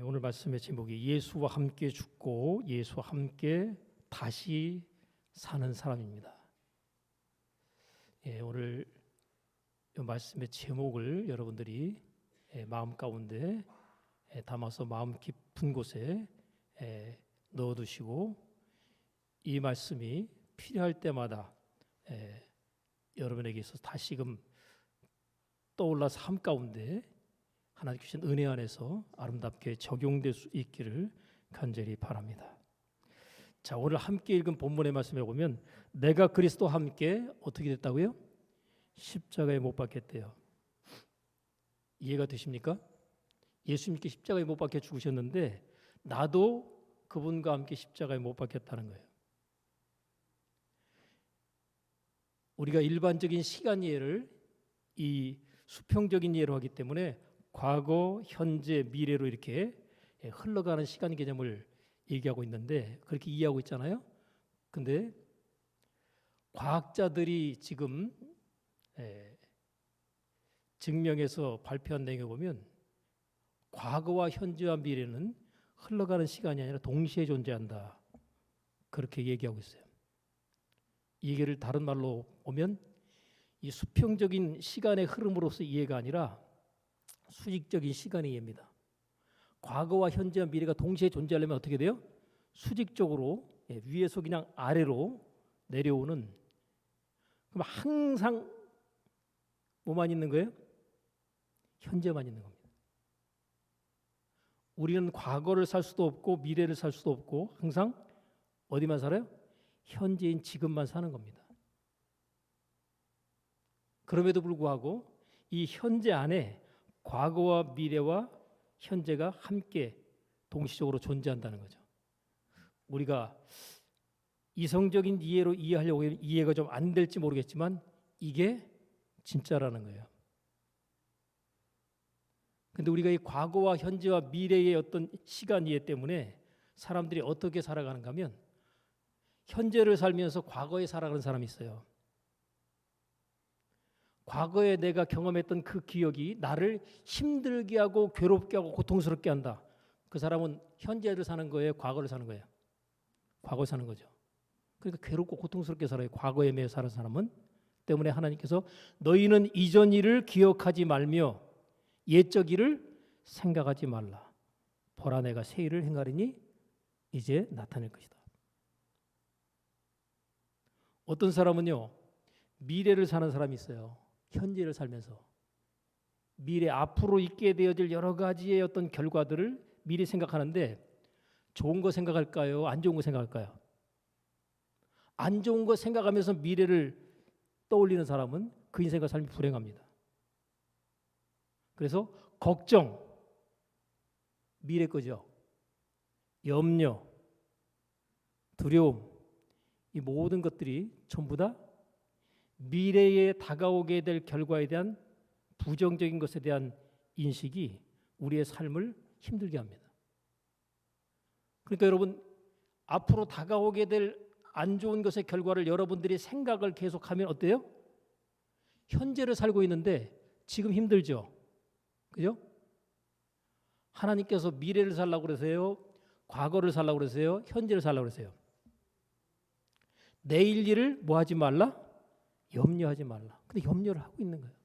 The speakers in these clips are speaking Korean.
오늘 말씀의 제목이 예수와 함께 죽고 예수와 함께 다시 사는 사람입니다. 오늘 이 말씀의 제목을 여러분들이 마음 가운데 담아서 마음 깊은 곳에 넣어두시고 이 말씀이 필요할 때마다 여러분에게 있어서 다시금 떠올라 삶 가운데 하나님 주신 은혜 안에서 아름답게 적용될 수 있기를 간절히 바랍니다. 자, 오늘 함께 읽은 본문의 말씀에 보면 내가 그리스도와 함께 어떻게 됐다고요? 십자가에 못 박혔대요. 이해가 되십니까? 예수님께 십자가에 못 박혀 죽으셨는데 나도 그분과 함께 십자가에 못 박혔다는 거예요. 우리가 일반적인 시간 이해를 이 수평적인 이해로 하기 때문에 과거, 현재, 미래로 이렇게 흘러가는 시간 개념을 얘기하고 있는데 그렇게 이해하고 있잖아요. 근데 과학자들이 지금 증명해서 발표한 내용에 보면 과거와 현재와 미래는 흘러가는 시간이 아니라 동시에 존재한다. 그렇게 얘기하고 있어요. 이 얘기를 다른 말로 보면 이 수평적인 시간의 흐름으로서 이해가 아니라 수직적인 시간의 이해입니다. 과거와 현재와 미래가 동시에 존재하려면 어떻게 돼요? 수직적으로 위에서 그냥 아래로 내려오는. 그럼 항상 뭐만 있는 거예요? 현재만 있는 겁니다. 우리는 과거를 살 수도 없고 미래를 살 수도 없고 항상 어디만 살아요? 현재인 지금만 사는 겁니다. 그럼에도 불구하고 이 현재 안에 과거와 미래와 현재가 함께 동시적으로 존재한다는 거죠. 우리가 이성적인 이해로 이해하려고 하면 이해가 좀 안 될지 모르겠지만 이게 진짜라는 거예요. 근데 우리가 이 과거와 현재와 미래의 어떤 시간 이해 때문에 사람들이 어떻게 살아가는가 하면 현재를 살면서 과거에 살아가는 사람이 있어요. 과거에 내가 경험했던 그 기억이 나를 힘들게 하고 괴롭게 하고 고통스럽게 한다. 그 사람은 현재를 사는 거예요? 과거를 사는 거예요? 과거를 사는 거죠. 그러니까 괴롭고 고통스럽게 살아요. 과거에 매여 사는 사람은. 때문에 하나님께서 너희는 이전 일을 기억하지 말며 옛적 일을 생각하지 말라. 보라 내가 새 일을 행하리니 이제 나타낼 것이다. 어떤 사람은요. 미래를 사는 사람이 있어요. 현재를 살면서 미래 앞으로 있게 되어질 여러 가지의 어떤 결과들을 미리 생각하는데 좋은 거 생각할까요? 안 좋은 거 생각할까요? 안 좋은 거 생각하면서 미래를 떠올리는 사람은 그 인생과 삶이 불행합니다. 그래서 걱정, 미래 거죠. 염려, 두려움, 이 모든 것들이 전부 다 미래에 다가오게 될 결과에 대한 부정적인 것에 대한 인식이 우리의 삶을 힘들게 합니다. 그러니까 여러분 앞으로 다가오게 될 안 좋은 것의 결과를 여러분들이 생각을 계속하면 어때요? 현재를 살고 있는데 지금 힘들죠. 그죠? 하나님께서 미래를 살라고 그러세요? 과거를 살라고 그러세요? 현재를 살라고 그러세요? 내일 일을 뭐 하지 말라? 염려하지 말라. 근데 염려를 하고 있는 거예요.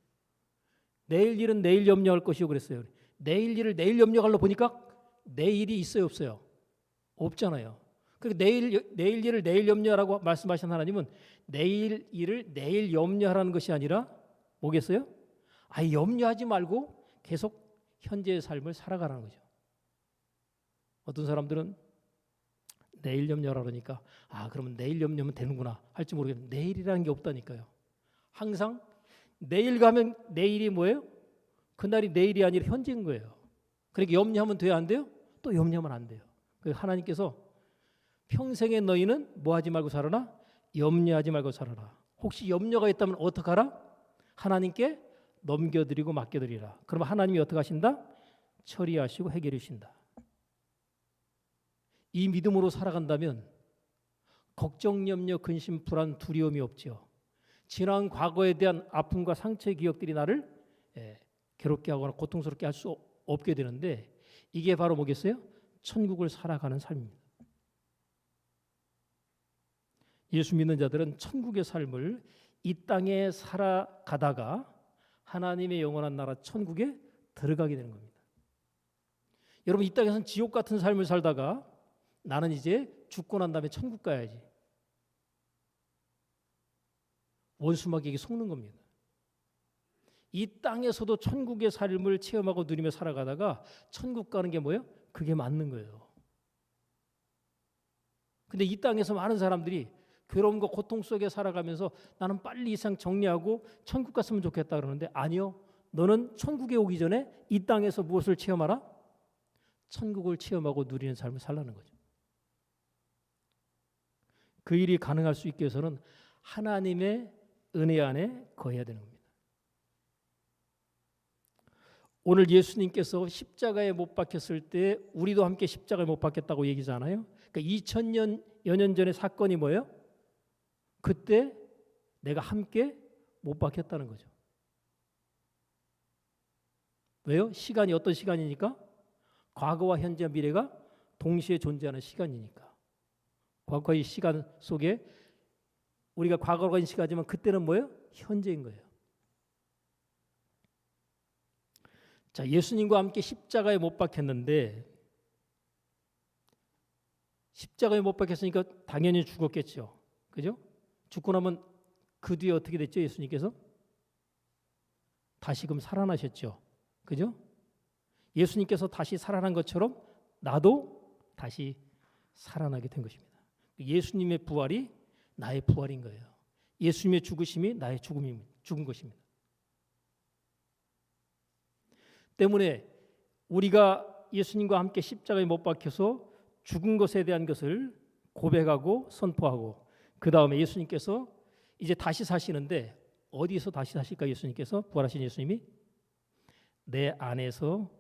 내일 일은 내일 염려할 것이요 그랬어요. 내일 일을 내일 염려하려 보니까 내일이 있어요 없어요? 없잖아요. 그러니까 내일 일을 내일 염려하라고 말씀하신 하나님은 내일 일을 내일 염려하라는 것이 아니라 뭐겠어요? 아예 염려하지 말고 계속 현재의 삶을 살아가라는 거죠. 어떤 사람들은 내일 염려하라 그러니까 그러면 내일 염려하면 되는구나 할지 모르겠는데 내일이라는 게 없다니까요. 항상 내일 가면 내일이 뭐예요? 그날이 내일이 아니라 현재인 거예요. 그러니까 염려하면 돼요? 안 돼요? 또 염려하면 안 돼요. 그래서 하나님께서 평생에 너희는 뭐 하지 말고 살아라? 염려하지 말고 살아라. 혹시 염려가 있다면 어떡하라? 하나님께 넘겨드리고 맡겨드리라. 그러면 하나님이 어떻게 하신다? 처리하시고 해결해 주신다. 이 믿음으로 살아간다면 걱정, 염려, 근심, 불안, 두려움이 없죠. 지난 과거에 대한 아픔과 상처의 기억들이 나를 괴롭게 하거나 고통스럽게 할 수 없게 되는데 이게 바로 뭐겠어요? 천국을 살아가는 삶입니다. 예수 믿는 자들은 천국의 삶을 이 땅에 살아가다가 하나님의 영원한 나라 천국에 들어가게 되는 겁니다. 여러분, 이 땅에서는 지옥 같은 삶을 살다가 나는 이제 죽고 난 다음에 천국 가야지. 원수마귀에게 속는 겁니다. 이 땅에서도 천국의 삶을 체험하고 누리며 살아가다가 천국 가는 게 뭐예요? 그게 맞는 거예요. 근데 이 땅에서 많은 사람들이 괴로움과 고통 속에 살아가면서 나는 빨리 이 세상 정리하고 천국 갔으면 좋겠다 그러는데, 아니요. 너는 천국에 오기 전에 이 땅에서 무엇을 체험하라? 천국을 체험하고 누리는 삶을 살라는 거죠. 그 일이 가능할 수 있게 해서는 하나님의 은혜 안에 거해야 되는 겁니다. 오늘 예수님께서 십자가에 못 박혔을 때 우리도 함께 십자가에 못 박혔다고 얘기잖아요. 그러니까 2000여 년 전의 사건이 뭐예요? 그때 내가 함께 못 박혔다는 거죠. 왜요? 시간이 어떤 시간이니까? 과거와 현재와 미래가 동시에 존재하는 시간이니까. 과거의 시간 속에 우리가 과거로 간 시간이지만 그때는 뭐예요? 현재인 거예요. 자, 예수님과 함께 십자가에 못 박혔는데, 십자가에 못 박혔으니까 당연히 죽었겠죠. 그죠? 죽고 나면 그 뒤에 어떻게 됐죠? 예수님께서 다시금 살아나셨죠. 그죠? 예수님께서 다시 살아난 것처럼 나도 다시 살아나게 된 것입니다. 예수님의 부활이 나의 부활인 거예요. 예수님의 죽으심이 나의 죽은 것입니다. 때문에 우리가 예수님과 함께 십자가에 못 박혀서 죽은 것에 대한 것을 고백하고 선포하고, 그 다음에 예수님께서 이제 다시 사시는데, 어디서 다시 사실까? 예수님께서, 부활하신 예수님이 내 안에서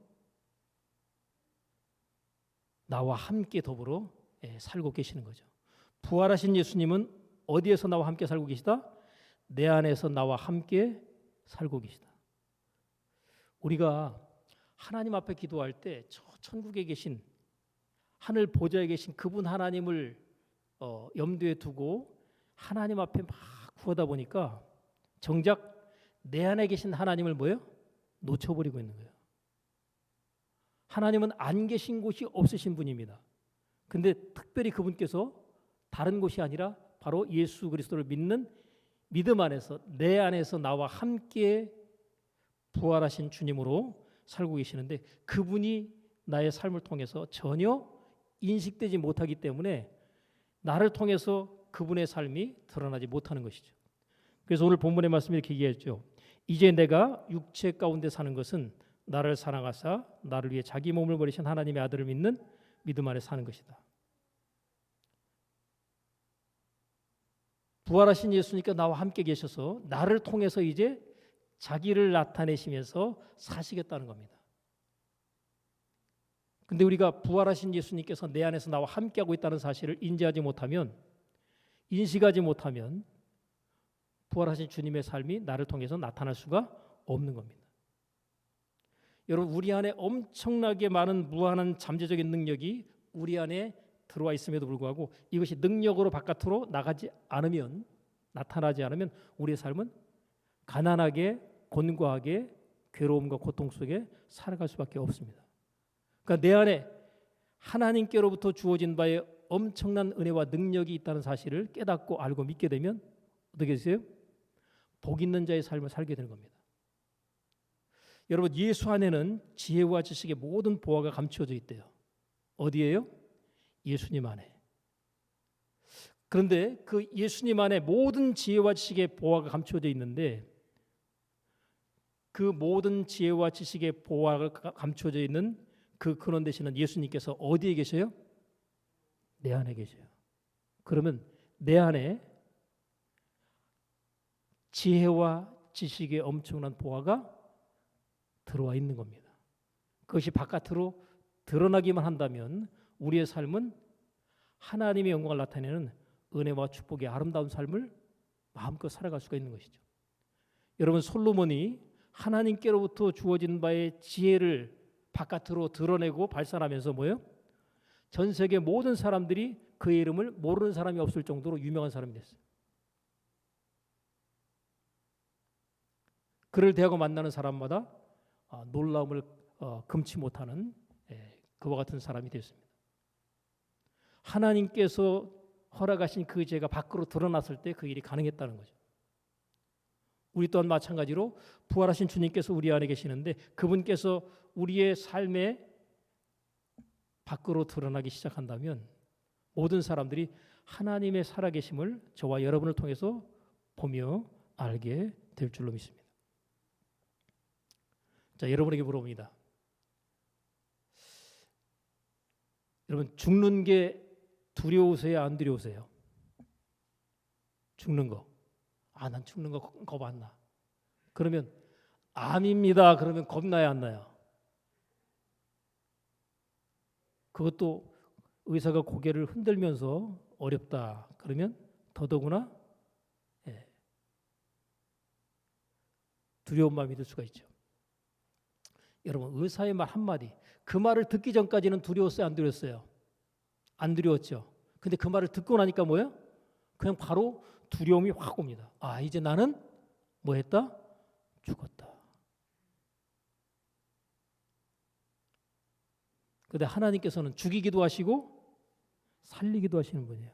나와 함께 더불어 살고 계시는 거죠. 부활하신 예수님은 어디에서 나와 함께 살고 계시다? 내 안에서 나와 함께 살고 계시다. 우리가 하나님 앞에 기도할 때 저 천국에 계신, 하늘 보좌에 계신 그분 하나님을 염두에 두고 하나님 앞에 막 구하다 보니까 정작 내 안에 계신 하나님을 뭐예요? 놓쳐버리고 있는 거예요. 하나님은 안 계신 곳이 없으신 분입니다. 근데 특별히 그분께서 다른 곳이 아니라 바로 예수 그리스도를 믿는 믿음 안에서, 내 안에서 나와 함께 부활하신 주님으로 살고 계시는데, 그분이 나의 삶을 통해서 전혀 인식되지 못하기 때문에 나를 통해서 그분의 삶이 드러나지 못하는 것이죠. 그래서 오늘 본문의 말씀이 이렇게 얘기했죠. 이제 내가 육체 가운데 사는 것은 나를 사랑하사 나를 위해 자기 몸을 버리신 하나님의 아들을 믿는 믿음 안에 사는 것이다. 부활하신 예수님께서 나와 함께 계셔서 나를 통해서 이제 자기를 나타내시면서 사시겠다는 겁니다. 근데 우리가 부활하신 예수님께서 내 안에서 나와 함께하고 있다는 사실을 인지하지 못하면, 인식하지 못하면 부활하신 주님의 삶이 나를 통해서 나타날 수가 없는 겁니다. 여러분, 우리 안에 엄청나게 많은 무한한 잠재적인 능력이 우리 안에 들어와 있음에도 불구하고 이것이 능력으로 바깥으로 나타나지 않으면 우리의 삶은 가난하게, 곤고하게, 괴로움과 고통 속에 살아갈 수밖에 없습니다. 그러니까 내 안에 하나님께로부터 주어진 바에 엄청난 은혜와 능력이 있다는 사실을 깨닫고 알고 믿게 되면 어떻게 되세요? 복 있는 자의 삶을 살게 되는 겁니다. 여러분, 예수 안에는 지혜와 지식의 모든 보화가 감추어져 있대요. 어디에요? 예수님 안에. 그런데 그 예수님 안에 모든 지혜와 지식의 보화가 감추어져 있는데, 그 모든 지혜와 지식의 보화가 감추어져 있는 그 근원 되시는 예수님께서 어디에 계셔요? 내 안에 계셔요. 그러면 내 안에 지혜와 지식의 엄청난 보화가 들어와 있는 겁니다. 그것이 바깥으로 드러나기만 한다면 우리의 삶은 하나님의 영광을 나타내는 은혜와 축복의 아름다운 삶을 마음껏 살아갈 수가 있는 것이죠. 여러분, 솔로몬이 하나님께로부터 주어진 바의 지혜를 바깥으로 드러내고 발산하면서 뭐예요? 전 세계 모든 사람들이 그의 이름을 모르는 사람이 없을 정도로 유명한 사람이 됐어요. 그를 대하고 만나는 사람마다 놀라움을 금치 못하는 그와 같은 사람이 되었습니다. 하나님께서 허락하신 그 죄가 밖으로 드러났을 때 그 일이 가능했다는 거죠. 우리 또한 마찬가지로 부활하신 주님께서 우리 안에 계시는데 그분께서 우리의 삶에 밖으로 드러나기 시작한다면 모든 사람들이 하나님의 살아계심을 저와 여러분을 통해서 보며 알게 될 줄로 믿습니다. 자, 여러분에게 물어봅니다. 여러분, 죽는 게 두려우세요? 안 두려우세요? 죽는 거. 난 죽는 거 겁 안 나. 그러면 암입니다. 그러면 겁나야 안 나요? 그것도 의사가 고개를 흔들면서 어렵다. 그러면 더더구나 두려운 마음이 들 수가 있죠. 여러분, 의사의 말 한마디, 그 말을 듣기 전까지는 두려웠어요? 안 두려웠어요? 안 두려웠죠. 근데 그 말을 듣고 나니까 뭐예요? 그냥 바로 두려움이 확 옵니다. 이제 나는 뭐 했다? 죽었다. 그런데 하나님께서는 죽이기도 하시고 살리기도 하시는 분이에요.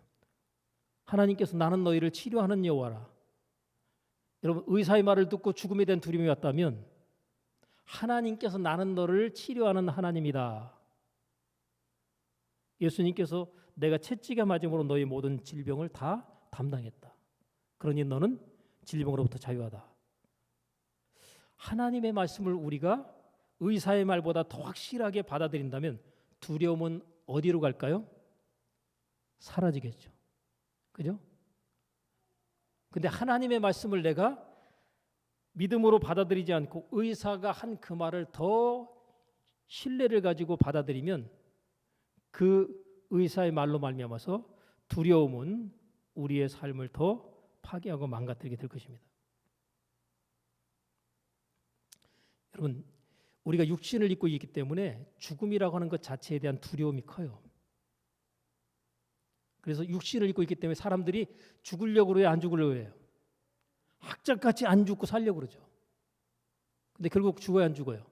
하나님께서 나는 너희를 치료하는 여호와라. 여러분, 의사의 말을 듣고 죽음에 대한 두려움이 왔다면 하나님께서 나는 너를 치료하는 하나님이다. 예수님께서 내가 채찍에 맞음으로 너희 모든 질병을 다 담당했다. 그러니 너는 질병으로부터 자유하다. 하나님의 말씀을 우리가 의사의 말보다 더 확실하게 받아들인다면 두려움은 어디로 갈까요? 사라지겠죠. 그죠? 근데 하나님의 말씀을 내가 믿음으로 받아들이지 않고 의사가 한 그 말을 더 신뢰를 가지고 받아들이면 그 의사의 말로 말미암아서 두려움은 우리의 삶을 더 파괴하고 망가뜨리게 될 것입니다. 여러분, 우리가 육신을 입고 있기 때문에 죽음이라고 하는 것 자체에 대한 두려움이 커요. 그래서 육신을 입고 있기 때문에 사람들이 죽으려고 그래요, 안 죽으려고 해요? 악착같이 안 죽고 살려고 그러죠. 근데 결국 죽어요, 안 죽어요?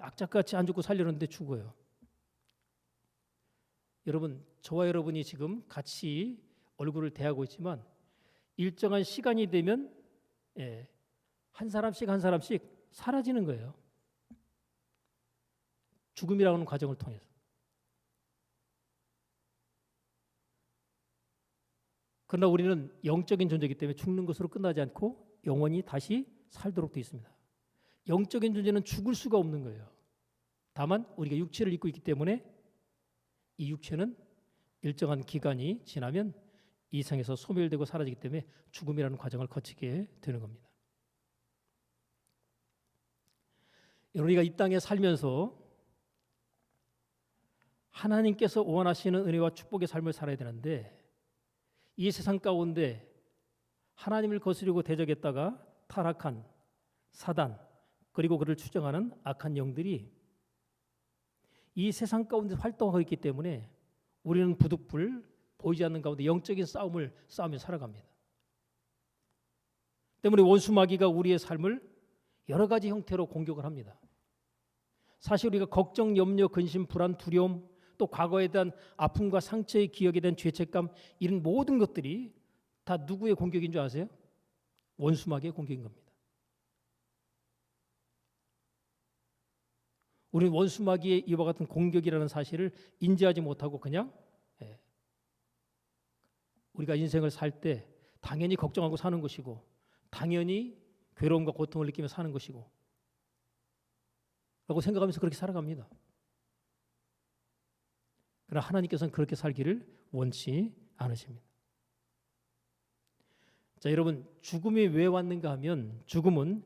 악착같이 안 죽고 살려는데 죽어요. 여러분, 저와 여러분이 지금 같이 얼굴을 대하고 있지만 일정한 시간이 되면 한 사람씩 한 사람씩 사라지는 거예요. 죽음이라는 과정을 통해서. 그러나 우리는 영적인 존재이기 때문에 죽는 것으로 끝나지 않고 영원히 다시 살도록 되어 있습니다. 영적인 존재는 죽을 수가 없는 거예요. 다만 우리가 육체를 입고 있기 때문에 이 육체는 일정한 기간이 지나면 이 세상에서 소멸되고 사라지기 때문에 죽음이라는 과정을 거치게 되는 겁니다. 우리가 이 땅에 살면서 하나님께서 원하시는 은혜와 축복의 삶을 살아야 되는데 이 세상 가운데 하나님을 거스르고 대적했다가 타락한 사단 그리고 그를 추종하는 악한 영들이 이 세상 가운데 활동하고 있기 때문에 우리는 부득불 보이지 않는 가운데 영적인 싸움을 싸우며 살아갑니다. 때문에 원수 마귀가 우리의 삶을 여러 가지 형태로 공격을 합니다. 사실 우리가 걱정, 염려, 근심, 불안, 두려움 또 과거에 대한 아픔과 상처의 기억에 대한 죄책감 이런 모든 것들이 다 누구의 공격인 줄 아세요? 원수 마귀의 공격인 겁니다. 우리는 원수 마귀의 이와 같은 공격이라는 사실을 인지하지 못하고 그냥 우리가 인생을 살 때 당연히 걱정하고 사는 것이고 당연히 괴로움과 고통을 느끼며 사는 것이고 라고 생각하면서 그렇게 살아갑니다. 그러나 하나님께서는 그렇게 살기를 원치 않으십니다. 자, 여러분, 죽음이 왜 왔는가 하면 죽음은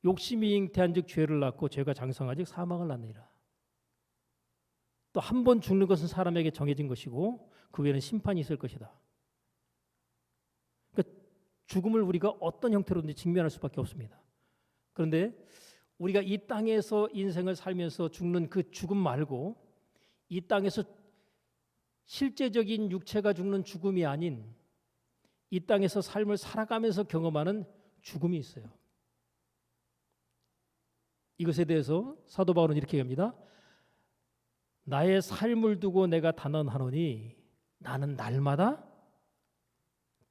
욕심이 잉태한즉 죄를 낳고 죄가 장성한즉 사망을 낳느니라. 또 한 번 죽는 것은 사람에게 정해진 것이고 그 외에는 심판이 있을 것이다. 그러니까 죽음을 우리가 어떤 형태로든지 직면할 수밖에 없습니다. 그런데 우리가 이 땅에서 인생을 살면서 죽는 그 죽음 말고 이 땅에서 실제적인 육체가 죽는 죽음이 아닌 이 땅에서 삶을 살아가면서 경험하는 죽음이 있어요. 이것에 대해서 사도 바울은 이렇게 얘기합니다. 나의 삶을 두고 내가 단언하노니 나는 날마다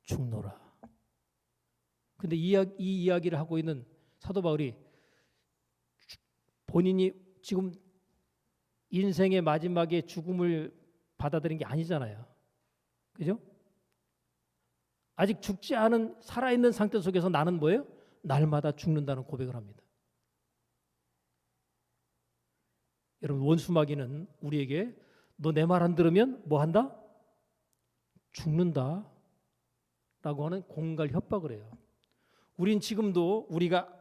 죽노라. 근데 이 이야기를 하고 있는 사도 바울이 본인이 지금 인생의 마지막에 죽음을 받아들인 게 아니잖아요. 그죠? 아직 죽지 않은 살아있는 상태 속에서 나는 뭐예요? 날마다 죽는다는 고백을 합니다. 여러분, 원수마귀는 우리에게 너 내 말 안 들으면 뭐 한다? 죽는다 라고 하는 공갈 협박을 해요. 우린 지금도 우리가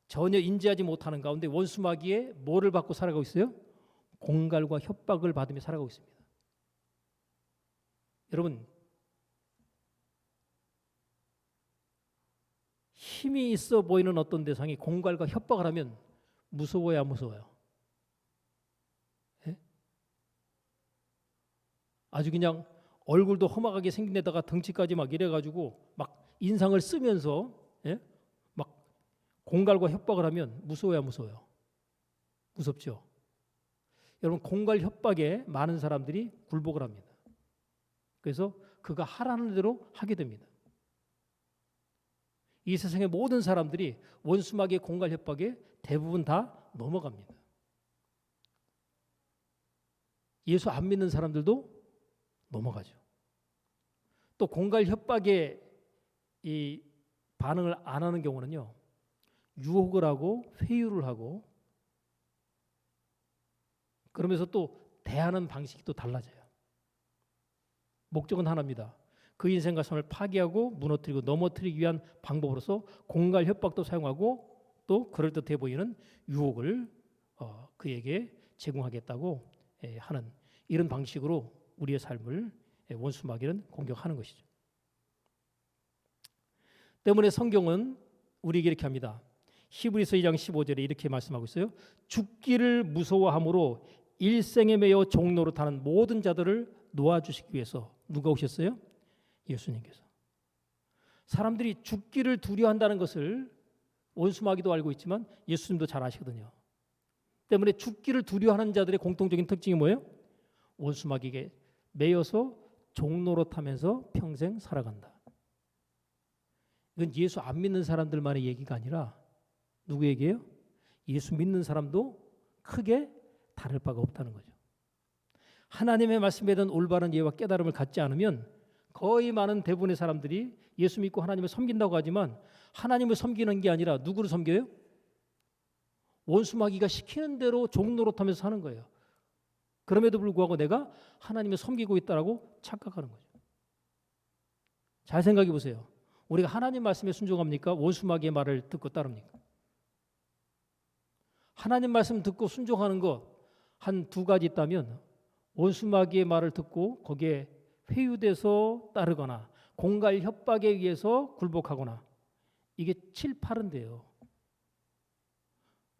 전혀 인지하지 못하는 가운데 원수마귀의 뭐를 받고 살아가고 있어요? 공갈과 협박을 받으며 살아가고 있습니다. 여러분, 힘이 있어 보이는 어떤 대상이 공갈과 협박을 하면 무서워야 무서워요. 예? 아주 그냥 얼굴도 험악하게 생긴 데다가 덩치까지 막 이래가지고 막 인상을 쓰면서 예? 막 공갈과 협박을 하면 무서워야 무서워요. 무섭죠. 여러분, 공갈 협박에 많은 사람들이 굴복을 합니다. 그래서 그가 하라는 대로 하게 됩니다. 이 세상의 모든 사람들이 원수마귀의 공갈 협박에 대부분 다 넘어갑니다. 예수 안 믿는 사람들도 넘어가죠. 또 공갈 협박에 이 반응을 안 하는 경우는요, 유혹을 하고 회유를 하고 그러면서 또 대하는 방식이 또 달라져요. 목적은 하나입니다. 그 인생과 삶을 파괴하고 무너뜨리고 넘어뜨리기 위한 방법으로서 공갈 협박도 사용하고 또 그럴듯해 보이는 유혹을 그에게 제공하겠다고 하는 이런 방식으로 우리의 삶을 원수마귀는 공격하는 것이죠. 때문에 성경은 우리에게 이렇게 합니다. 히브리서 2장 15절에 이렇게 말씀하고 있어요. 죽기를 무서워함으로 일생에 매여 종노릇하는 모든 자들을 놓아주시기 위해서 누가 오셨어요? 예수님께서. 사람들이 죽기를 두려워한다는 것을 원수마귀도 알고 있지만 예수님도 잘 아시거든요. 때문에 죽기를 두려워하는 자들의 공통적인 특징이 뭐예요? 원수마귀에게 매여서 종노릇하면서 평생 살아간다. 이건 예수 안 믿는 사람들만의 얘기가 아니라 누구 얘기예요? 예수 믿는 사람도 크게 다를 바가 없다는 거죠. 하나님의 말씀에 대한 올바른 이해와 깨달음을 갖지 않으면 거의 많은 대부분의 사람들이 예수 믿고 하나님을 섬긴다고 하지만 하나님을 섬기는 게 아니라 누구를 섬겨요? 원수마귀가 시키는 대로 종노릇하면서 사는 거예요. 그럼에도 불구하고 내가 하나님을 섬기고 있다라고 착각하는 거죠. 잘 생각해 보세요. 우리가 하나님 말씀에 순종합니까? 원수마귀의 말을 듣고 따릅니까? 하나님 말씀 듣고 순종하는 것 한 두 가지 있다면 원수마귀의 말을 듣고 거기에 회유돼서 따르거나 공갈 협박에 의해서 굴복하거나 이게 7, 8은 돼요.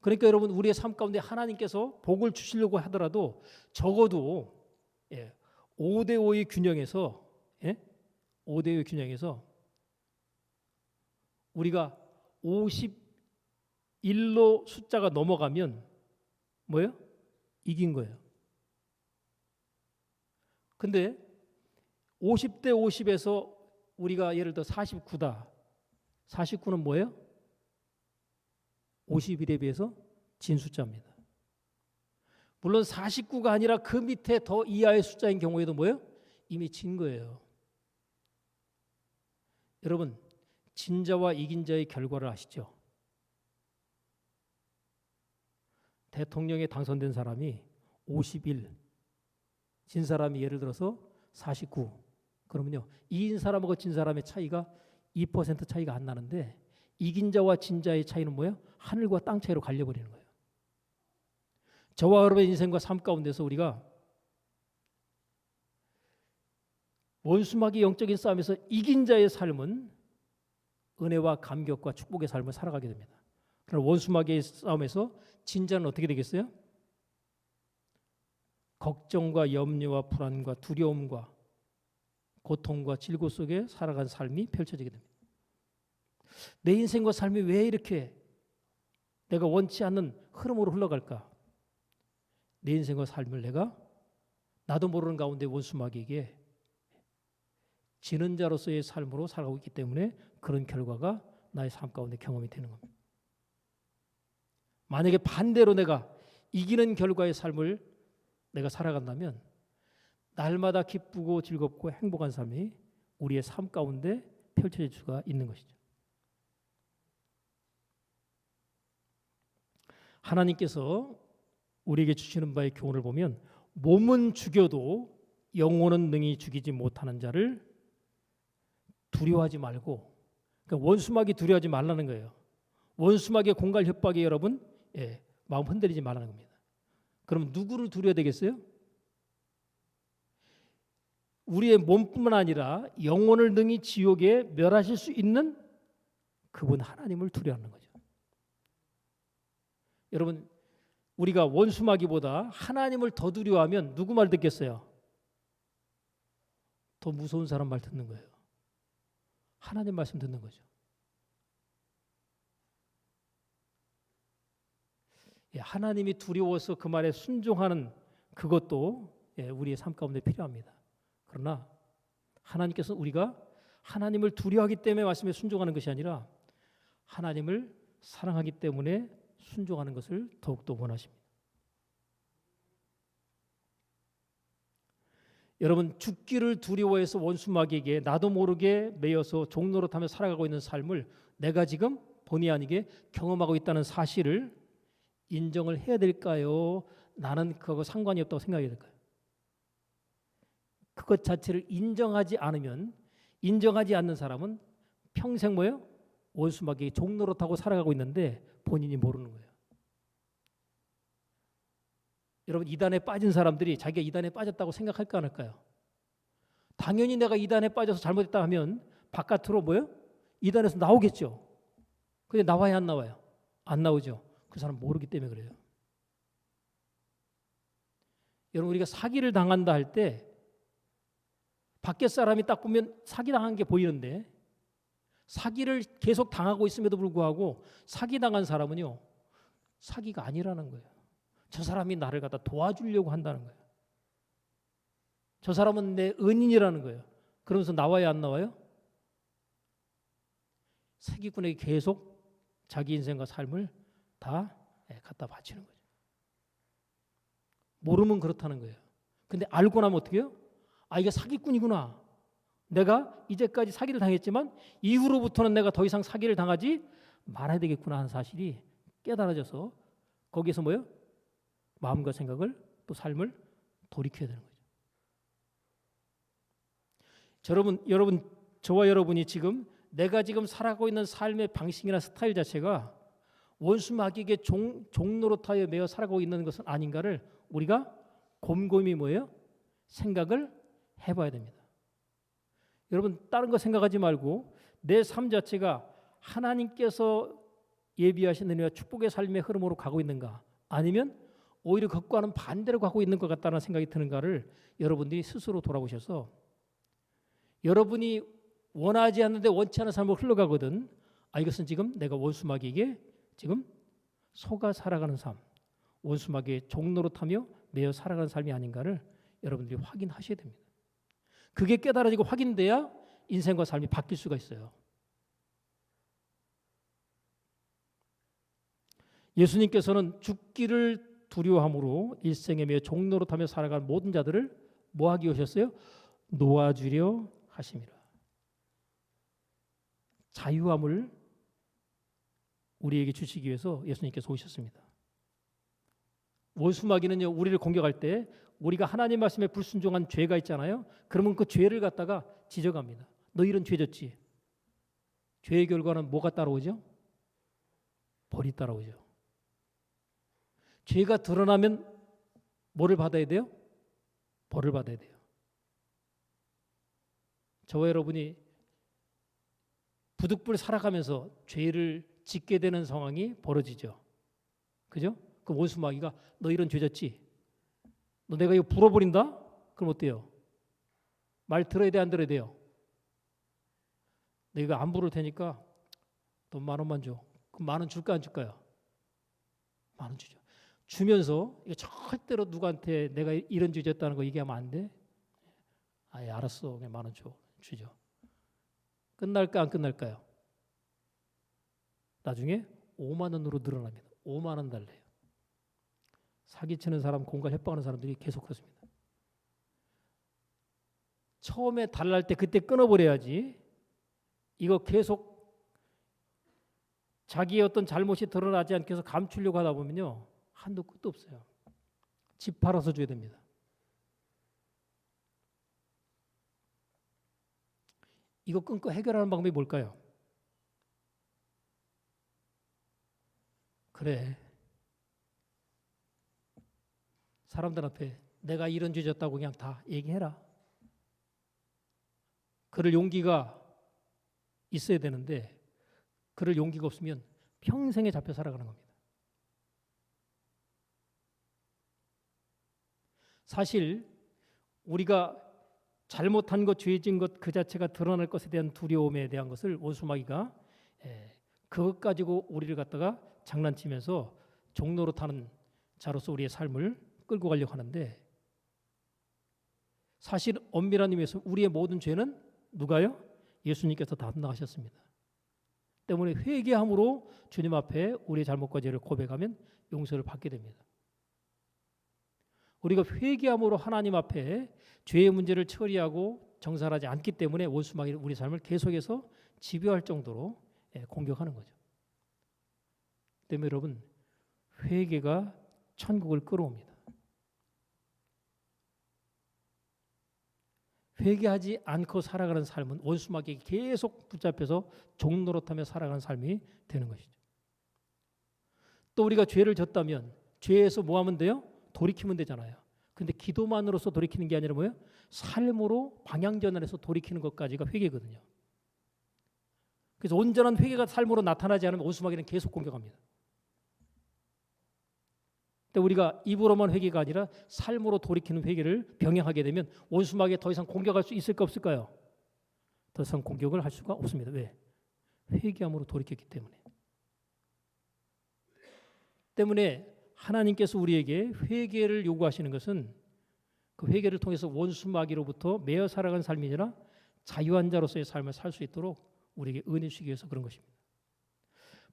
그러니까 여러분, 우리의 삶 가운데 하나님께서 복을 주시려고 하더라도 적어도 5대5의 균형에서 5대5의 균형에서 우리가 51로 숫자가 넘어가면 뭐예요? 이긴 거예요. 근데 50대 50에서 우리가 예를 들어 49다. 49는 뭐예요? 51에 비해서 진 숫자입니다. 물론 49가 아니라 그 밑에 더 이하의 숫자인 경우에도 뭐예요? 이미 진 거예요. 여러분, 진 자와 이긴 자의 결과를 아시죠? 대통령에 당선된 사람이 51, 진 사람이 예를 들어서 49. 그러면요, 이긴 사람하고 진 사람의 차이가 2% 차이가 안 나는데 이긴 자와 진 자의 차이는 뭐예요? 하늘과 땅 차이로 갈려버리는 거예요. 저와 여러분의 인생과 삶 가운데서 우리가 원수마귀 영적인 싸움에서 이긴 자의 삶은 은혜와 감격과 축복의 삶을 살아가게 됩니다. 그럼 원수마귀의 싸움에서 진자는 어떻게 되겠어요? 걱정과 염려와 불안과 두려움과 고통과 질고 속에 살아간 삶이 펼쳐지게 됩니다. 내 인생과 삶이 왜 이렇게 내가 원치 않는 흐름으로 흘러갈까? 내 인생과 삶을 내가 나도 모르는 가운데 원수마귀에게 지는 자로서의 삶으로 살아가고 있기 때문에 그런 결과가 나의 삶 가운데 경험이 되는 겁니다. 만약에 반대로 내가 이기는 결과의 삶을 내가 살아간다면 날마다 기쁘고 즐겁고 행복한 삶이 우리의 삶 가운데 펼쳐질 수가 있는 것이죠. 하나님께서 우리에게 주시는 바의 교훈을 보면 몸은 죽여도 영혼은 능히 죽이지 못하는 자를 두려워하지 말고, 그러니까 원수마귀 두려워하지 말라는 거예요. 원수마귀의 공갈 협박에 여러분 마음 흔들리지 말라는 겁니다. 그럼 누구를 두려워야 되겠어요? 우리의 몸뿐만 아니라 영혼을 능히 지옥에 멸하실 수 있는 그분 하나님을 두려워하는 거죠. 여러분, 우리가 원수마귀보다 하나님을 더 두려워하면 누구 말 듣겠어요? 더 무서운 사람 말 듣는 거예요. 하나님 말씀 듣는 거죠. 하나님이 두려워서 그 말에 순종하는 그것도 우리의 삶 가운데 필요합니다. 그러나 하나님께서 우리가 하나님을 두려워하기 때문에 말씀에 순종하는 것이 아니라 하나님을 사랑하기 때문에 순종하는 것을 더욱더 원하십니다. 여러분, 죽기를 두려워해서 원수마귀에게 나도 모르게 매여서 종노릇하며 살아가고 있는 삶을 내가 지금 본의 아니게 경험하고 있다는 사실을 인정을 해야 될까요? 나는 그거하고 상관이 없다고 생각해야 될까요? 그것 자체를 인정하지 않으면, 인정하지 않는 사람은 평생 뭐예요? 원수마귀 종노릇하고 살아가고 있는데 본인이 모르는 거예요. 여러분, 이단에 빠진 사람들이 자기가 이단에 빠졌다고 생각할까 안 할까요? 당연히 내가 이단에 빠져서 잘못했다 하면 바깥으로 뭐예요? 이단에서 나오겠죠. 근데 나와야 안 나와요? 안 나오죠. 그 사람 모르기 때문에 그래요. 여러분, 우리가 사기를 당한다 할 때 밖에 사람이 딱 보면 사기당한 게 보이는데 사기를 계속 당하고 있음에도 불구하고 사기당한 사람은요, 사기가 아니라는 거예요. 저 사람이 나를 갖다 도와주려고 한다는 거예요. 저 사람은 내 은인이라는 거예요. 그러면서 나와야 안 나와요? 사기꾼에게 계속 자기 인생과 삶을 다 갖다 바치는 거죠. 모르면 그렇다는 거예요. 근데 알고 나면 어떻게 해요? 아, 이게 사기꾼이구나. 내가 이제까지 사기를 당했지만 이후로부터는 내가 더 이상 사기를 당하지 말아야 되겠구나 하는 사실이 깨달아져서 거기에서 뭐예요? 마음과 생각을 또 삶을 돌이켜야 되는 거죠. 여러분, 저와 여러분이 지금 내가 지금 살아가고 있는 삶의 방식이나 스타일 자체가 원수마귀에게 종노릇하여 매어 살아가고 있는 것은 아닌가를 우리가 곰곰이 뭐예요? 생각을 해봐야 됩니다. 여러분, 다른 거 생각하지 말고 내 삶 자체가 하나님께서 예비하신 은혜와 축복의 삶의 흐름으로 가고 있는가, 아니면 오히려 그것과는 반대로 가고 있는 것 같다는 생각이 드는가를 여러분들이 스스로 돌아보셔서, 여러분이 원하지 않는데 원치 않은 삶으로 흘러가거든, 아, 이것은 지금 내가 원수마귀에게 지금 속아 살아가는 삶, 원수마귀의 종노릇하며 매여 살아가는 삶이 아닌가를 여러분들이 확인하셔야 됩니다. 그게 깨달아지고 확인돼야 인생과 삶이 바뀔 수가 있어요. 예수님께서는 죽기를 두려워함으로 일생에 매여 종노릇하며 살아가는 모든 자들을 뭐 하기 오셨어요? 놓아주려 하심이라. 자유함을 우리에게 주시기 위해서 예수님께서 오셨습니다. 원수마귀는요, 우리를 공격할 때 우리가 하나님 말씀에 불순종한 죄가 있잖아요. 그러면 그 죄를 갖다가 지적합니다. 너 이런 죄 졌지. 죄의 결과는 뭐가 따라오죠? 벌이 따라오죠. 죄가 드러나면 뭐를 받아야 돼요? 벌을 받아야 돼요. 저와 여러분이 부득불 살아가면서 죄를 짓게 되는 상황이 벌어지죠. 그죠? 그럼 원수마귀가 너 이런 죄 졌지? 너 내가 이거 불어버린다? 그럼 어때요? 말 들어야 돼, 안 들어야 돼요? 내가 안 부를 테니까 돈 10,000원만 줘. 그럼 10,000원 줄까 안 줄까요? 10,000원 주죠. 주면서 이거 절대로 누구한테 내가 이런 죄 졌다는 거 얘기하면 안 돼. 아예 알았어. 그냥 10,000원 줘. 주죠. 끝날까 안 끝날까요? 나중에 5만 원으로 늘어납니다. 5만 원 달래요. 사기치는 사람, 공갈 협박하는 사람들이 계속 그렇습니다. 처음에 달랄 때 그때 끊어버려야지. 이거 계속 자기의 어떤 잘못이 드러나지 않게 해서 감추려고 하다 보면요. 한도 끝도 없어요. 집 팔아서 줘야 됩니다. 이거 끊고 해결하는 방법이 뭘까요? 그래. 사람들 앞에 내가 이런 죄 졌다고 그냥 다 얘기해라. 그럴 용기가 있어야 되는데 그럴 용기가 없으면 평생에 잡혀 살아가는 겁니다. 사실 우리가 잘못한 것, 죄진 것 그 자체가 드러날 것에 대한 두려움에 대한 것을 원수마귀가 그것 가지고 우리를 갖다가 장난치면서 종로로 타는 자로서 우리의 삶을 끌고 가려고 하는데 사실 엄밀한 의미에서 우리의 모든 죄는 누가요? 예수님께서 다 담당하셨습니다. 때문에 회개함으로 주님 앞에 우리의 잘못과 죄를 고백하면 용서를 받게 됩니다. 우리가 회개함으로 하나님 앞에 죄의 문제를 처리하고 정산하지 않기 때문에 원수마귀는 우리 삶을 계속해서 지배할 정도로 공격하는 거죠. 때문에 여러분 회개가 천국을 끌어옵니다. 회개하지 않고 살아가는 삶은 원수마귀에게 계속 붙잡혀서 종노릇하며 살아가는 삶이 되는 것이죠. 또 우리가 죄를 졌다면 죄에서 뭐 하면 돼요? 돌이키면 되잖아요. 근데 기도만으로서 돌이키는 게 아니라 뭐예요? 삶으로 방향전환해서 돌이키는 것까지가 회개거든요. 그래서 온전한 회개가 삶으로 나타나지 않으면 원수마귀는 계속 공격합니다. 근데 우리가 입으로만 회개가 아니라 삶으로 돌이키는 회개를 병행하게 되면 원수마귀에 더 이상 공격할 수 있을까 없을까요? 더 이상 공격을 할 수가 없습니다. 왜? 회개함으로 돌이켰기 때문에 하나님께서 우리에게 회개를 요구하시는 것은 그 회개를 통해서 원수마귀로부터 매어 살아간 삶이 아니라 자유한 자로서의 삶을 살 수 있도록 우리에게 은혜 주시기 위해서 그런 것입니다.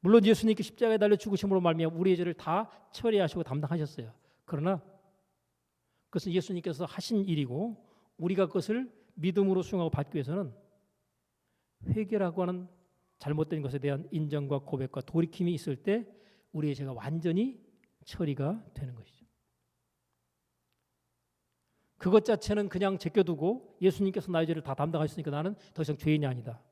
물론 예수님께 십자가에 달려 죽으심으로 말미암아 우리의 죄를 다 처리하시고 담당하셨어요. 그러나 그것은 예수님께서 하신 일이고 우리가 그것을 믿음으로 수용하고 받기 위해서는 회개라고 하는 잘못된 것에 대한 인정과 고백과 돌이킴이 있을 때 우리의 죄가 완전히 처리가 되는 것이죠. 그것 자체는 그냥 제껴두고 예수님께서 나의 죄를 다 담당하셨으니까 나는 더 이상 죄인이 아니다.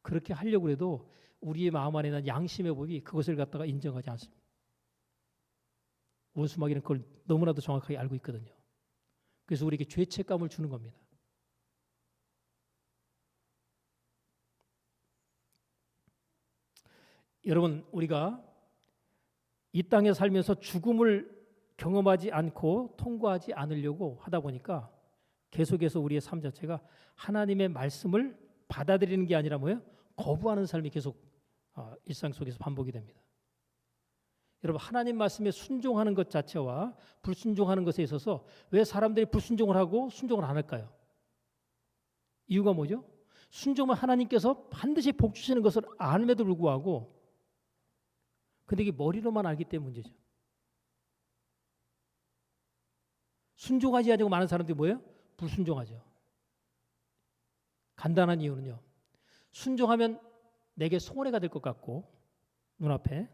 그렇게 하려고 해도 우리의 마음 안에 있는 양심의 법이 그것을 갖다가 인정하지 않습니다. 원수마귀는 그걸 너무나도 정확하게 알고 있거든요. 그래서 우리에게 죄책감을 주는 겁니다. 여러분 우리가 이 땅에 살면서 죽음을 경험하지 않고 통과하지 않으려고 하다 보니까 계속해서 우리의 삶 자체가 하나님의 말씀을 받아들이는 게 아니라 뭐예요? 거부하는 삶이 계속 일상 속에서 반복이 됩니다. 여러분 하나님 말씀에 순종하는 것 자체와 불순종하는 것에 있어서 왜 사람들이 불순종을 하고 순종을 안 할까요? 이유가 뭐죠? 순종은 하나님께서 반드시 복 주시는 것을 아는에도 불구하고 근데 이게 머리로만 알기 때문에 문제죠. 순종하지 않고 많은 사람들이 뭐예요? 불순종하죠. 간단한 이유는요. 순종하면 내게 손해가 될 것 같고 눈앞에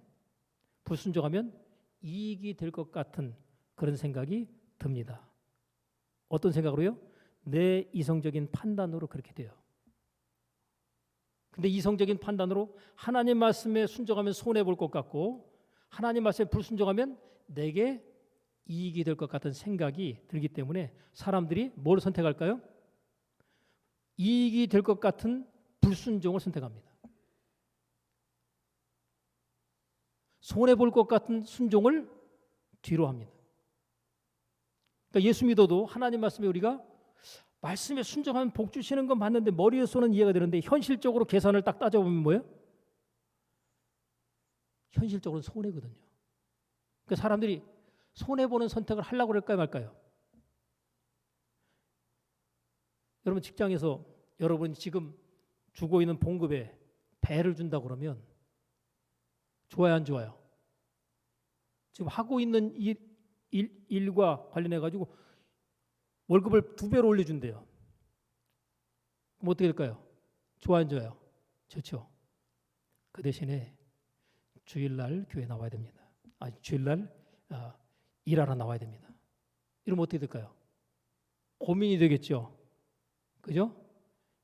불순종하면 이익이 될 것 같은 그런 생각이 듭니다. 어떤 생각으로요? 내 이성적인 판단으로 그렇게 돼요. 근데 이성적인 판단으로 하나님 말씀에 순종하면 손해 볼 것 같고 하나님 말씀에 불순종하면 내게 이익이 될 것 같은 생각이 들기 때문에 사람들이 뭘 선택할까요? 이익이 될 것 같은 불순종을 선택합니다. 손해 볼 것 같은 순종을 뒤로 합니다. 그러니까 예수 믿어도 하나님 말씀에 우리가 말씀에 순종하면 복 주시는 건 맞는데 머리에서는 이해가 되는데 현실적으로 계산을 딱 따져보면 뭐예요? 현실적으로는 손해거든요. 그러니까 사람들이 손해보는 선택을 하려고 그럴까요 말까요? 여러분 직장에서 여러분이 지금 주고 있는 봉급에 배를 준다고 그러면 좋아요 안 좋아요? 지금 하고 있는 일과 관련해 가지고 월급을 2배로 올려준대요. 그럼 어떻게 될까요? 좋아요 안 좋아요? 좋죠. 그 대신에 주일날 교회 나와야 됩니다. 주일날 일하러 나와야 됩니다. 이러면 어떻게 될까요? 고민이 되겠죠. 그죠?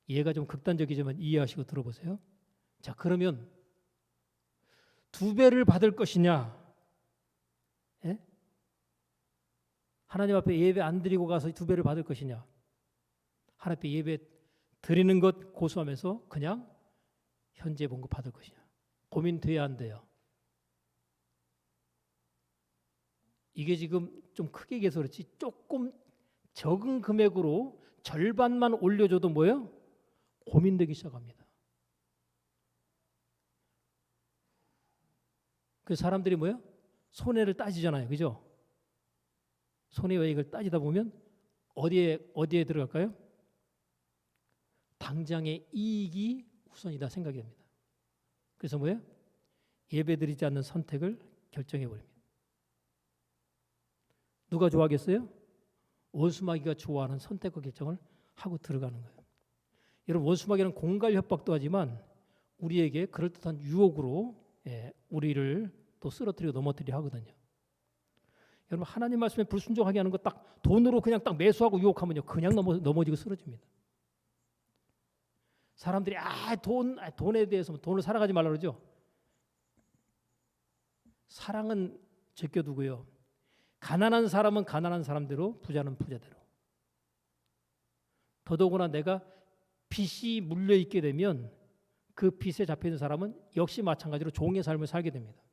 이해가 좀 극단적이지만 이해하시고 들어보세요. 자, 그러면 2배를 받을 것이냐? 예? 하나님 앞에 예배 안 드리고 가서 2배를 받을 것이냐? 하나님 앞에 예배 드리는 것 고수하면서 그냥 현재 봉급 받을 것이냐? 고민돼야 안 돼요. 이게 지금 좀 크게 얘기해서 그렇지 조금 적은 금액으로 절반만 올려줘도 뭐예요? 고민되기 시작합니다. 그 사람들이 뭐예요? 손해를 따지잖아요. 그죠? 손해와 이익을 따지다 보면 어디에 들어갈까요? 당장의 이익이 우선이다 생각이 됩니다. 그래서 뭐예요? 예배드리지 않는 선택을 결정해 버립니다. 누가 좋아하겠어요? 원수마귀가 좋아하는 선택과 결정을 하고 들어가는 거예요. 여러분 원수마귀는 공갈 협박도 하지만 우리에게 그럴듯한 유혹으로 우리를 또 쓰러뜨리고 넘어뜨리려 하거든요. 여러분 하나님 말씀에 불순종하게 하는 거 딱 돈으로 그냥 딱 매수하고 유혹하면요 그냥 넘어지고 쓰러집니다. 사람들이 돈에 대해서 돈을 살아가지 말라 그러죠. 사랑은 제껴두고요. 가난한 사람은 가난한 사람대로, 부자는 부자대로. 더더구나 내가 빚이 물려 있게 되면 그 빚에 잡혀 있는 사람은 역시 마찬가지로 종의 삶을 살게 됩니다.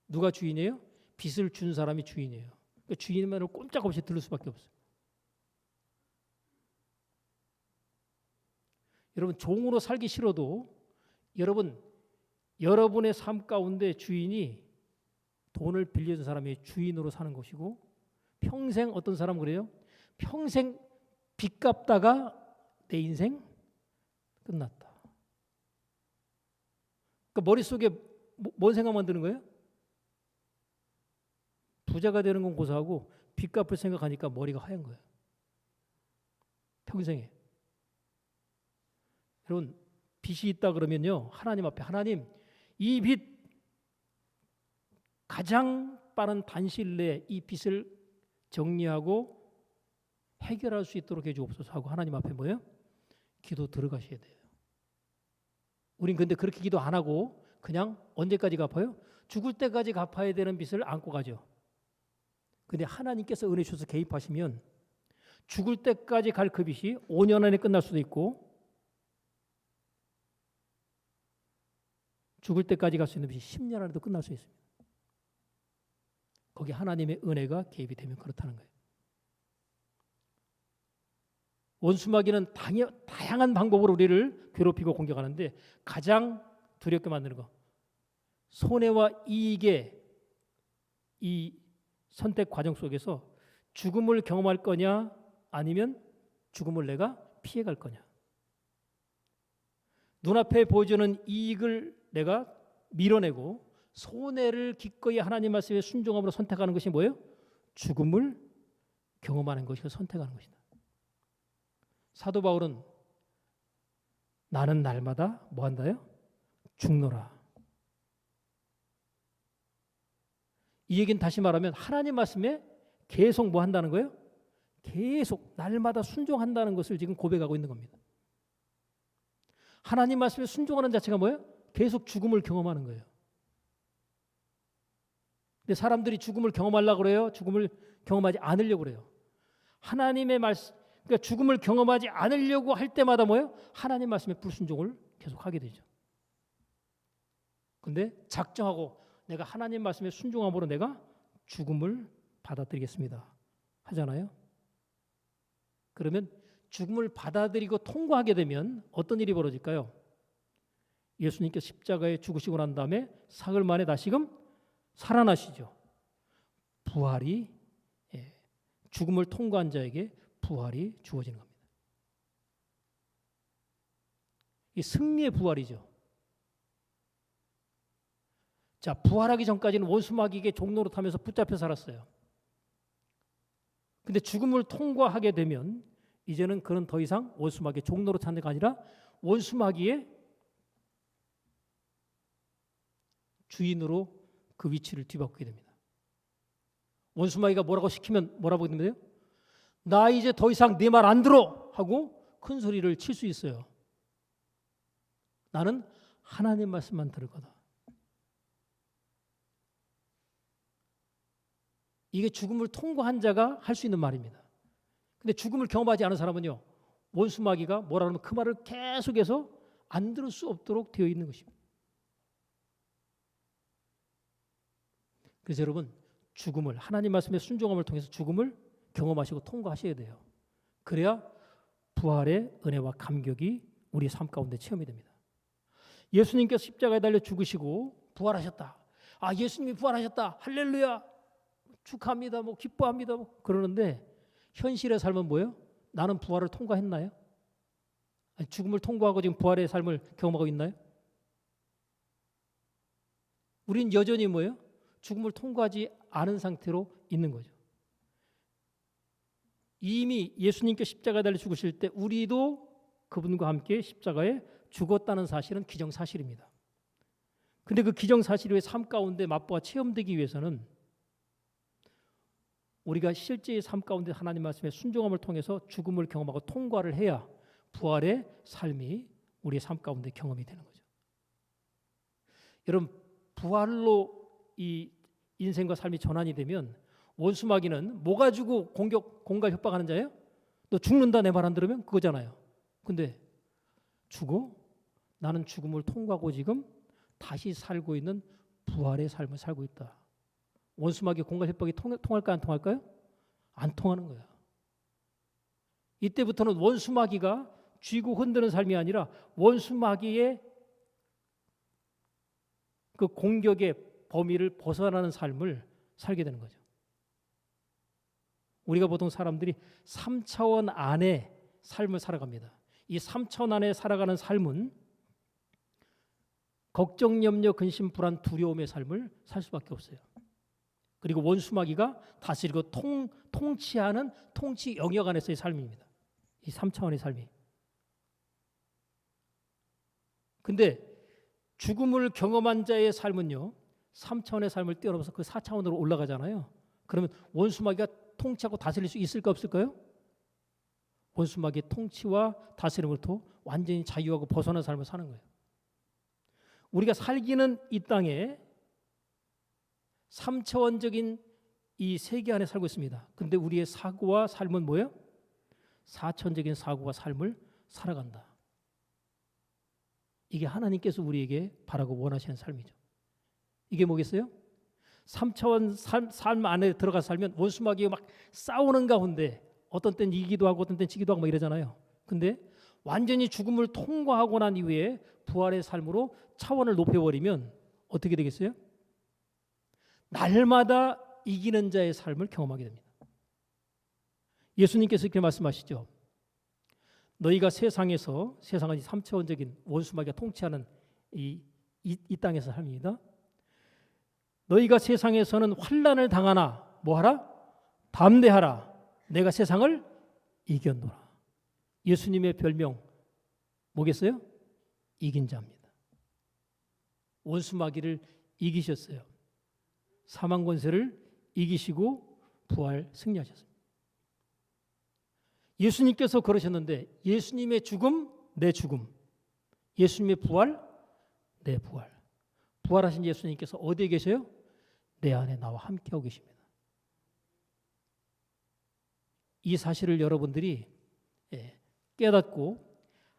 누가 주인이에요? 빚을 준 사람이 주인이에요. 그러니까 주인의 말을 꼼짝없이 들을 수밖에 없어요. 여러분 종으로 살기 싫어도 여러분의 삶 가운데 주인이 돈을 빌려준 사람이 주인으로 사는 것이고 평생 어떤 사람은 그래요? 평생 빚 갚다가 내 인생 끝났다. 그러니까 머릿속에 뭔 생각만 드는 거예요? 부자가 되는 건 고사하고 빚 갚을 생각하니까 머리가 하얀 거예요. 평생에. 여러분 빚이 있다 그러면요 하나님 앞에 하나님 이 빚 가장 빠른 단시일 내에 이 빚을 정리하고 해결할 수 있도록 해주옵소서 하고 하나님 앞에 뭐예요? 기도 들어가셔야 돼요. 우린 근데 그렇게 기도 안 하고 그냥 언제까지 갚아요? 죽을 때까지 갚아야 되는 빚을 안고 가죠. 근데 하나님께서 은혜 주셔서 개입하시면 죽을 때까지 갈 그 빚이 5년 안에 끝날 수도 있고 죽을 때까지 갈 수 있는 빚이 10년 안에도 끝날 수 있습니다. 거기 하나님의 은혜가 개입이 되면 그렇다는 거예요. 원수마귀는 다양한 방법으로 우리를 괴롭히고 공격하는데 가장 두렵게 만드는 거 손해와 이익의 이 선택 과정 속에서 죽음을 경험할 거냐 아니면 죽음을 내가 피해갈 거냐. 눈앞에 보여주는 이익을 내가 밀어내고 손해를 기꺼이 하나님 말씀에 순종함으로 선택하는 것이 뭐예요? 죽음을 경험하는 것을 선택하는 것이다. 사도 바울은 나는 날마다 뭐 한다요? 죽노라. 이 얘기는 다시 말하면 하나님 말씀에 계속 뭐 한다는 거예요? 계속 날마다 순종한다는 것을 지금 고백하고 있는 겁니다. 하나님 말씀에 순종하는 자체가 뭐예요? 계속 죽음을 경험하는 거예요. 근데 사람들이 죽음을 경험하려고 그래요? 죽음을 경험하지 않으려고 그래요. 하나님의 말씀, 그러니까 죽음을 경험하지 않으려고 할 때마다 뭐예요? 하나님 말씀에 불순종을 계속 하게 되죠. 근데 작정하고 내가 하나님 말씀에 순종함으로 내가 죽음을 받아들이겠습니다 하잖아요. 그러면 죽음을 받아들이고 통과하게 되면 어떤 일이 벌어질까요? 예수님께서 십자가에 죽으시고 난 다음에 사흘 만에 다시금 살아나시죠. 부활이 죽음을 통과한 자에게 부활이 주어지는 겁니다. 이 승리의 부활이죠. 자, 부활하기 전까지는 원수마귀에게 종로로 타면서 붙잡혀 살았어요. 근데 죽음을 통과하게 되면 이제는 그는 더 이상 원수마귀의 종로로 타는 게 아니라 원수마귀의 주인으로 그 위치를 뒤바꾸게 됩니다. 원수마귀가 뭐라고 시키면 뭐라고 됩니까? 나 이제 더 이상 네 말 안 들어 하고 큰 소리를 칠 수 있어요. 나는 하나님 말씀만 들을 거다. 이게 죽음을 통과한 자가 할 수 있는 말입니다. 근데 죽음을 경험하지 않은 사람은요, 원수마귀가 뭐라 그러면 그 말을 계속해서 안 들을 수 없도록 되어 있는 것입니다. 그래서 여러분, 죽음을 하나님 말씀의 순종함을 통해서 죽음을 경험하시고 통과하셔야 돼요. 그래야 부활의 은혜와 감격이 우리 삶 가운데 체험이 됩니다. 예수님께서 십자가에 달려 죽으시고 부활하셨다. 아, 예수님이 부활하셨다. 할렐루야. 축하합니다. 뭐 기뻐합니다. 뭐 그러는데 현실의 삶은 뭐예요? 나는 부활을 통과했나요? 아니, 죽음을 통과하고 지금 부활의 삶을 경험하고 있나요? 우린 여전히 뭐예요? 죽음을 통과하지 않은 상태로 있는 거죠. 이미 예수님께 십자가에 달려 죽으실 때 우리도 그분과 함께 십자가에 죽었다는 사실은 기정사실입니다. 근데 그 기정사실의 삶 가운데 맛보아 체험되기 위해서는 우리가 실제의 삶 가운데 하나님 말씀에 순종함을 통해서 죽음을 경험하고 통과를 해야 부활의 삶이 우리의 삶 가운데 경험이 되는 거죠. 여러분, 부활로 이 인생과 삶이 전환이 되면 원수마귀는 뭐 가지고 공갈 협박하는 자예요? 너 죽는다 내 말 안 들으면 그거잖아요. 근데 죽어? 나는 죽음을 통과하고 지금 다시 살고 있는 부활의 삶을 살고 있다. 원수마귀 공갈 협박이 통할까요? 안 통할까요? 안 통하는 거야. 이때부터는 원수마귀가 쥐고 흔드는 삶이 아니라 원수마귀의 그 공격의 범위를 벗어나는 삶을 살게 되는 거죠. 우리가 보통 사람들이 3차원 안에 삶을 살아갑니다. 이 3차원 안에 살아가는 삶은 걱정, 염려, 근심, 불안, 두려움의 삶을 살 수밖에 없어요. 그리고 원수마귀가 다스리고 통치하는 통치 영역 안에서의 삶입니다. 이 3차원의 삶이. 근데 죽음을 경험한 자의 삶은요, 3차원의 삶을 뛰어넘어서 그 4차원으로 올라가잖아요. 그러면 원수마귀가 통치하고 다스릴 수 있을까 없을까요? 원수마귀의 통치와 다스림으로부터 완전히 자유하고 벗어난 삶을 사는 거예요. 우리가 살기는 이 땅에 3차원적인 이 세계 안에 살고 있습니다. 그런데 우리의 사고와 삶은 뭐예요? 4차원적인 사고와 삶을 살아간다. 이게 하나님께서 우리에게 바라고 원하시는 삶이죠. 이게 뭐겠어요? 3차원 삶 안에 들어가 살면 원수마귀가 막 싸우는 가운데 어떤 때는 이기도 하고 어떤 때는 지기도 하고 막 이러잖아요. 근데 완전히 죽음을 통과하고 난 이후에 부활의 삶으로 차원을 높여버리면 어떻게 되겠어요? 날마다 이기는 자의 삶을 경험하게 됩니다. 예수님께서 이렇게 말씀하시죠. 너희가 세상은 3차원적인 원수마귀가 통치하는 이 땅에서 삶입니다. 너희가 세상에서는 환난을 당하나 뭐하라? 담대하라. 내가 세상을 이겼노라. 예수님의 별명 뭐겠어요? 이긴 자입니다. 원수마귀를 이기셨어요. 사망 권세를 이기시고 부활 승리하셨습니다. 예수님께서 그러셨는데 예수님의 죽음, 내 죽음. 예수님의 부활, 내 부활. 부활하신 예수님께서 어디에 계셔요? 내 안에 나와 함께하고 계십니다. 이 사실을 여러분들이 깨닫고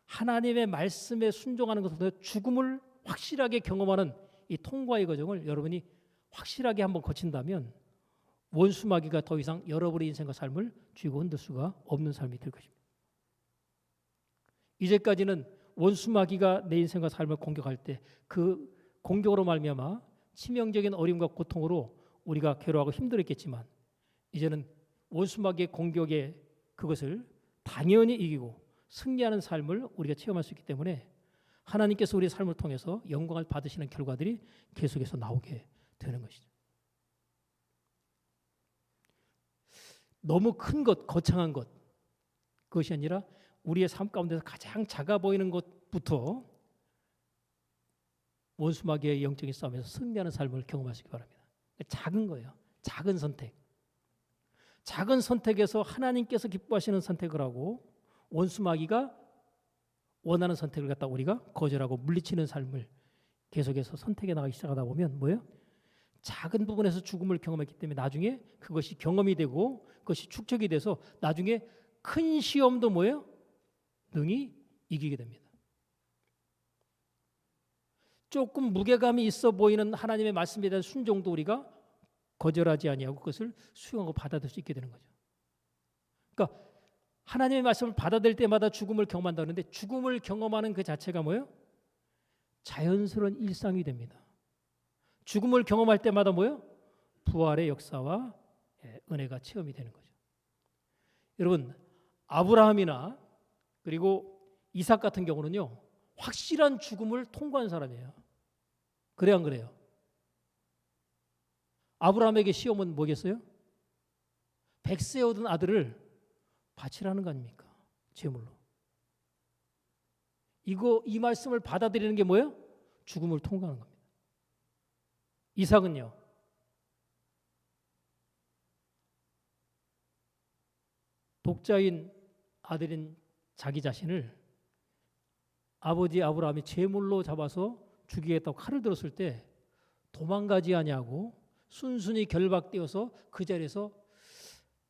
하나님의 말씀에 순종하는 것으로 죽음을 확실하게 경험하는 이 통과의 과정을 여러분이 확실하게 한번 거친다면 원수마귀가 더 이상 여러분의 인생과 삶을 쥐고 흔들 수가 없는 삶이 될 것입니다. 이제까지는 원수마귀가 내 인생과 삶을 공격할 때 그 공격으로 말미암아 치명적인 어려움과 고통으로 우리가 괴로워하고 힘들었겠지만 이제는 원수마귀의 공격에 그것을 당연히 이기고 승리하는 삶을 우리가 체험할 수 있기 때문에 하나님께서 우리의 삶을 통해서 영광을 받으시는 결과들이 계속해서 나오게 되는 것이죠. 너무 큰 것, 거창한 것, 그것이 아니라 우리의 삶 가운데서 가장 작아 보이는 것부터 원수마귀의 영적인 싸움에서 승리하는 삶을 경험하시기 바랍니다. 작은 거예요. 작은 선택. 작은 선택에서 하나님께서 기뻐하시는 선택을 하고 원수마귀가 원하는 선택을 갖다 우리가 거절하고 물리치는 삶을 계속해서 선택해 나가기 시작하다 보면 뭐예요? 작은 부분에서 죽음을 경험했기 때문에 나중에 그것이 경험이 되고 그것이 축적이 돼서 나중에 큰 시험도 뭐예요? 능히 이기게 됩니다. 조금 무게감이 있어 보이는 하나님의 말씀에 대한 순종도 우리가 거절하지 아니하고 그것을 수용하고 받아들일 수 있게 되는 거죠. 그러니까 하나님의 말씀을 받아들일 때마다 죽음을 경험한다는데 죽음을 경험하는 그 자체가 뭐예요? 자연스러운 일상이 됩니다. 죽음을 경험할 때마다 뭐예요? 부활의 역사와 은혜가 체험이 되는 거죠. 여러분, 아브라함이나 그리고 이삭 같은 경우는요, 확실한 죽음을 통과한 사람이에요. 그래 안 그래요? 아브라함에게 시험은 뭐겠어요? 100세 얻은 아들을 바치라는 거 아닙니까? 제물로. 이 말씀을 받아들이는 게 뭐예요? 죽음을 통과하는 겁니다. 이삭은요, 독자인 아들인 자기 자신을 아버지 아브라함이 제물로 잡아서 죽이겠다고 칼을 들었을 때 도망가지 아니하고 순순히 결박되어서 그 자리에서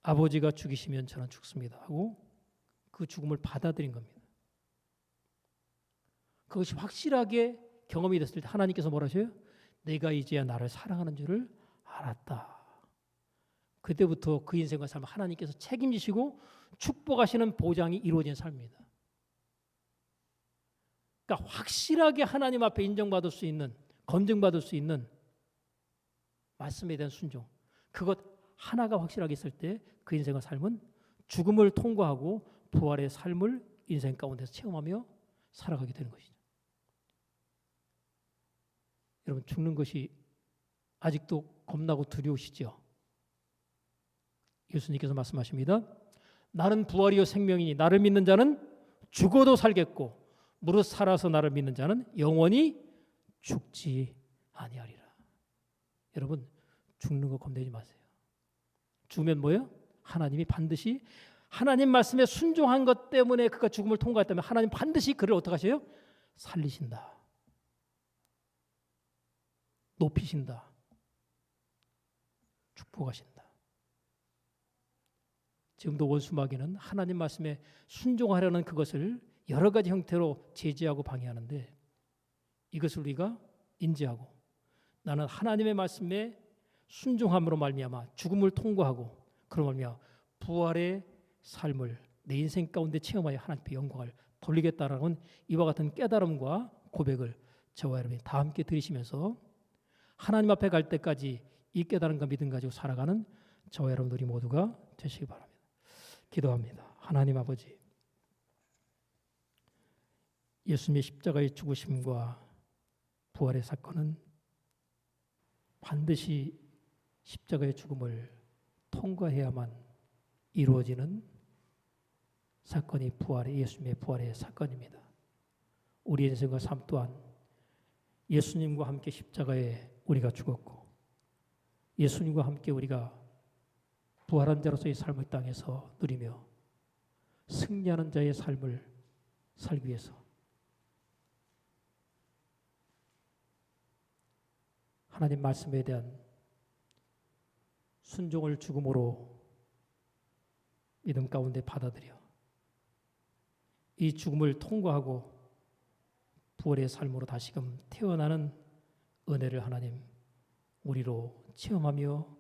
아버지가 죽이시면 저는 죽습니다 하고 그 죽음을 받아들인 겁니다. 그것이 확실하게 경험이 됐을 때 하나님께서 뭐라 하셔요? 내가 이제야 나를 사랑하는 줄을 알았다. 그때부터 그 인생과 삶을 하나님께서 책임지시고 축복하시는 보장이 이루어진 삶입니다. 그러니까 확실하게 하나님 앞에 인정받을 수 있는, 검증받을 수 있는 말씀에 대한 순종, 그것 하나가 확실하게 있을 때 그 인생과 삶은 죽음을 통과하고 부활의 삶을 인생 가운데서 체험하며 살아가게 되는 것이죠. 여러분, 죽는 것이 아직도 겁나고 두려우시죠? 예수님께서 말씀하십니다. 나는 부활이요 생명이니 나를 믿는 자는 죽어도 살겠고 무릇 살아서 나를 믿는 자는 영원히 죽지 아니하리라. 여러분, 죽는 거 겁내지 마세요. 죽으면 뭐예요? 하나님이 반드시 하나님 말씀에 순종한 것 때문에 그가 죽음을 통과했다면 하나님 반드시 그를 어떻게 하셔요? 살리신다. 높이신다. 축복하신다. 지금도 원수마귀는 하나님 말씀에 순종하려는 그것을 여러 가지 형태로 제지하고 방해하는데 이것을 우리가 인지하고 나는 하나님의 말씀에 순종함으로 말미암아 죽음을 통과하고 그로 말미암아 부활의 삶을 내 인생 가운데 체험하여 하나님께 영광을 돌리겠다라는 이와 같은 깨달음과 고백을 저와 여러분이 다 함께 들으시면서 하나님 앞에 갈 때까지 이 깨달음과 믿음 가지고 살아가는 저와 여러분들이 모두가 되시기 바랍니다. 기도합니다. 하나님 아버지, 예수님의 십자가의 죽으심과 부활의 사건은 반드시 십자가의 죽음을 통과해야만 이루어지는 사건이 예수님의 부활의 사건입니다. 우리 인생과 삶 또한 예수님과 함께 십자가에 우리가 죽었고 예수님과 함께 우리가 부활한 자로서의 삶을 땅에서 누리며 승리하는 자의 삶을 살기 위해서 하나님 말씀에 대한 순종을 죽음으로 믿음 가운데 받아들여 이 죽음을 통과하고 부활의 삶으로 다시금 태어나는 은혜를 하나님 우리로 체험하며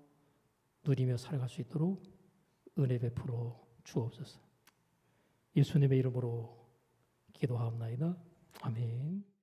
누리며 살아갈 수 있도록 은혜 베풀어 주옵소서. 예수님의 이름으로 기도하옵나이다. 아멘.